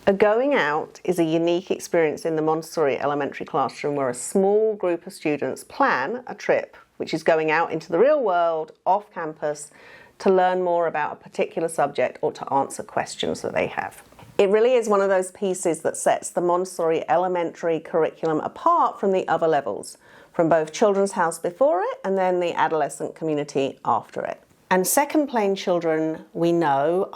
A going out is a unique experience in the Montessori elementary classroom where a small group of students plan a trip, which is going out into the real world, off campus, to learn more about a particular subject or to answer questions that they have. It really is one of those pieces that sets the Montessori elementary curriculum apart from the other levels, from both Children's House before it and then the adolescent community after it. And second plane children, we know,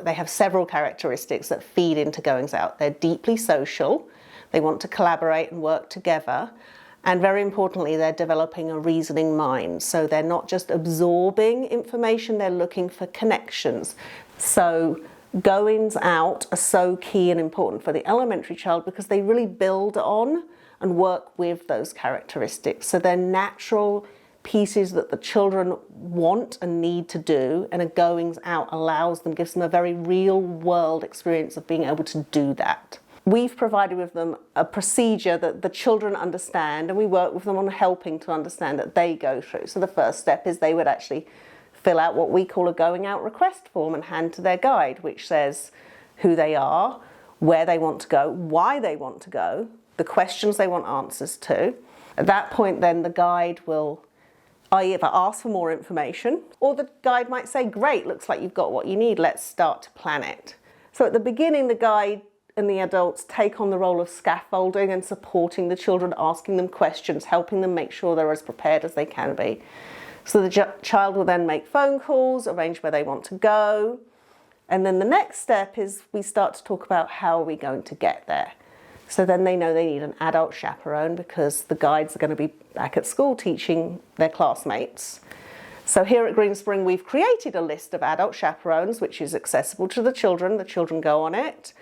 they have several characteristics that feed into goings out. They're deeply social, they want to collaborate and work together, and very importantly, they're developing a reasoning mind. So they're not just absorbing information, they're looking for connections. So goings out are so key and important for the elementary child because they really build on and work with those characteristics. So they're natural pieces that the children want and need to do, and a goings out allows them, gives them a very real world experience of being able to do that. We've provided with them a procedure that the children understand, and we work with them on helping to understand that they go through. So the first step is they would actually fill out what we call a going out request form and hand to their guide, which says who they are, where they want to go, why they want to go, the questions they want answers to. At that point then the guide will either ask for more information, or the guide might say, great, looks like you've got what you need, let's start to plan it. So at the beginning, the guide and the adults take on the role of scaffolding and supporting the children, asking them questions, helping them make sure they're as prepared as they can be. So the child will then make phone calls, arrange where they want to go, and then the next step is we start to talk about how are we going to get there. So then they know they need an adult chaperone because the guides are going to be back at school teaching their classmates. So here at Greenspring, we've created a list of adult chaperones, which is accessible to the children. The children go on it,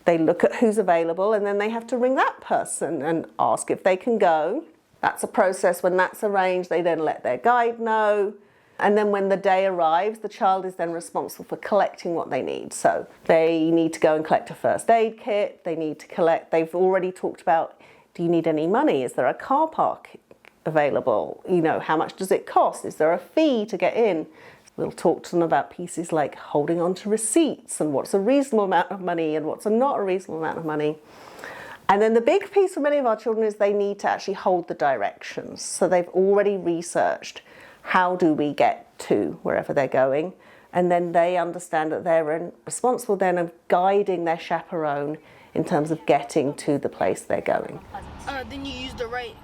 they look at who's available, and then they have to ring that person and ask if they can go. That's a process. When that's arranged, they then let their guide know. And then when the day arrives, the child is then responsible for collecting what they need. So they need to go and collect a first aid kit. They need to collect, they've already talked about, do you need any money? Is there a car park available? You know, how much does it cost? Is there a fee to get in? We'll talk to them about pieces like holding on to receipts and what's a reasonable amount of money and what's not a reasonable amount of money. And then the big piece for many of our children is they need to actually hold the directions. So they've already researched how do we get to wherever they're going, and then they understand that they're responsible then of guiding their chaperone in terms of getting to the place they're going. Then you use the right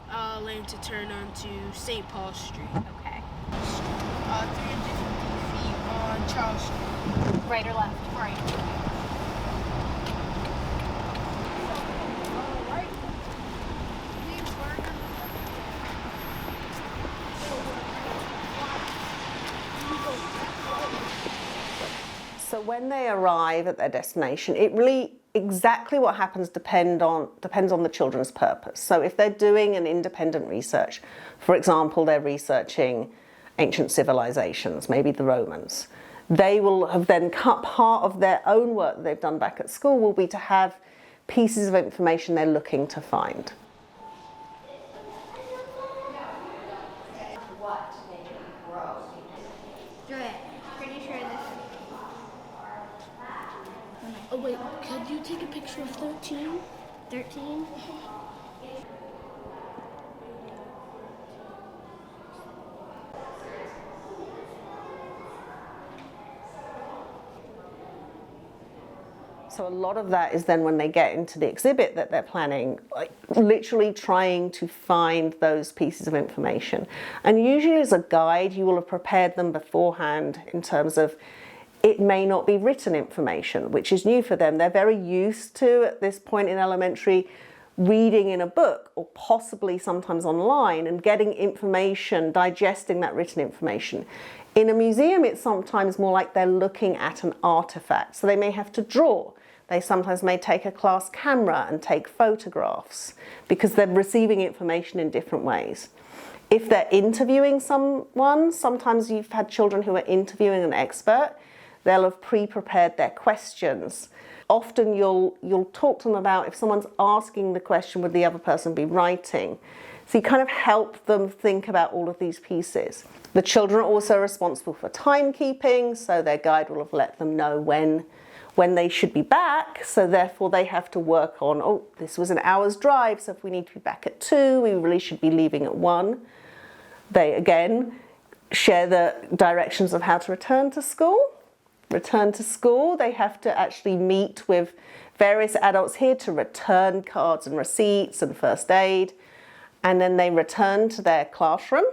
lane to turn onto St. Paul Street. Okay. 350 feet on Charles Street. Right or left? Right. So when they arrive at their destination, it really, exactly what happens depends on the children's purpose. So if they're doing an independent research, for example, they're researching ancient civilizations, maybe the Romans, they will have then cut part of their own work that they've done back at school will be to have pieces of information they're looking to find. Oh wait, could you take a picture of 13? 13? So a lot of that is then when they get into the exhibit that they're planning, like literally trying to find those pieces of information. And usually as a guide, you will have prepared them beforehand in terms of it may not be written information, which is new for them. They're very used to, at this point in elementary, reading in a book or possibly sometimes online and getting information, digesting that written information. In a museum, it's sometimes more like they're looking at an artifact. So they may have to draw. They sometimes may take a class camera and take photographs because they're receiving information in different ways. If they're interviewing someone, sometimes you've had children who are interviewing an expert, they'll have pre-prepared their questions. Often you'll talk to them about if someone's asking the question, would the other person be writing? So you kind of help them think about all of these pieces. The children are also responsible for timekeeping, so their guide will have let them know when when they should be back, so therefore they have to work on, oh, this was an hour's drive, so if we need to be back at 2, we really should be leaving at 1. They again share the directions of how to return to school. Return to school, they have to actually meet with various adults here to return cards and receipts and first aid, and then they return to their classroom.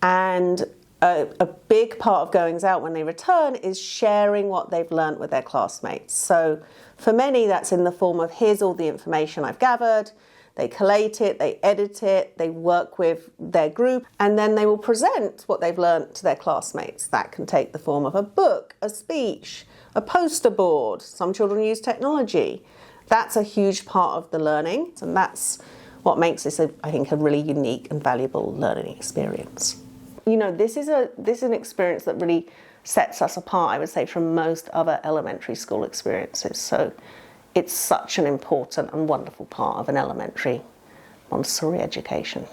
And a big part of goings out when they return is sharing what they've learnt with their classmates. So for many, that's in the form of, here's all the information I've gathered. They collate it, they edit it, they work with their group, and then they will present what they've learnt to their classmates. That can take the form of a book, a speech, a poster board. Some children use technology. That's a huge part of the learning, and that's what makes this, I think, a really unique and valuable learning experience. You know, this is an experience that really sets us apart, I would say, from most other elementary school experiences. So it's such an important and wonderful part of an elementary Montessori education.